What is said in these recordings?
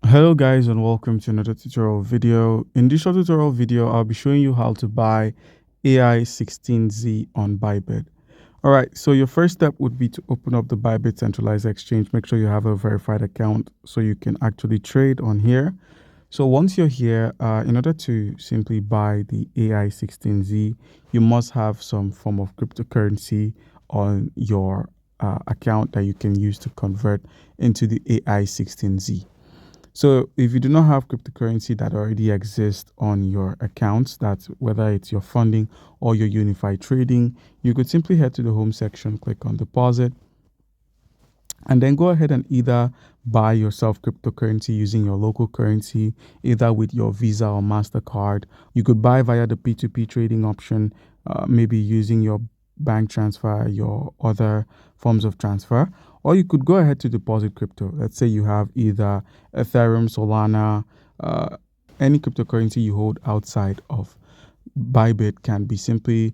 Hello guys, and welcome to another tutorial video. In this short tutorial video, I'll be showing you how to buy AI16z on Bybit. Alright, so your first step would be to open up the Bybit centralized exchange. Make sure you have a verified account so you can actually trade on here. So once you're here, in order to simply buy the AI16z, you must have some form of cryptocurrency on your account that you can use to convert into the AI16z. So if you do not have cryptocurrency that already exists on your accounts, that's whether it's your funding or your unified trading, you could simply head to the home section, click on deposit, and then go ahead and either buy yourself cryptocurrency using your local currency, either with your Visa or MasterCard. You could buy via the P2P trading option, maybe using your bank transfer, your other forms of transfer, or you could go ahead to deposit crypto. Let's say you have either Ethereum, Solana, any cryptocurrency you hold outside of Bybit can be simply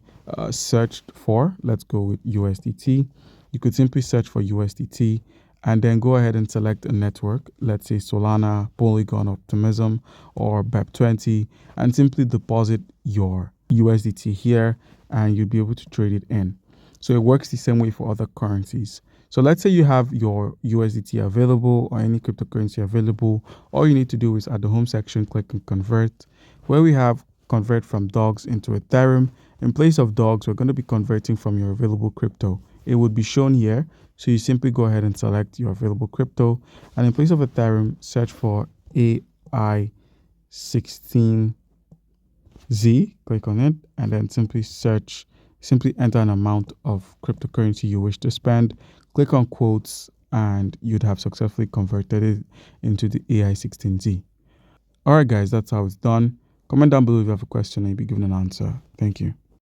searched for. Let's go with USDT. You could simply search for USDT and then go ahead and select a network. Let's say Solana, Polygon, Optimism, or BEP20, and simply deposit your USDT here and you'll be able to trade it in. So it works the same way for other currencies. So let's say you have your USDT available or any cryptocurrency available. All you need to do is at the home section, click on convert, where we have convert from dogs into Ethereum. In place of dogs, we're going to be converting from your available crypto. It would be shown here. So you simply go ahead and select your available crypto. And in place of Ethereum, search for AI16Z, click on it, and then simply enter an amount of cryptocurrency you wish to spend. Click on quotes and you'd have successfully converted it into the AI16Z. All right, guys, that's how it's done. Comment down below if you have a question and you'll be given an answer. Thank you.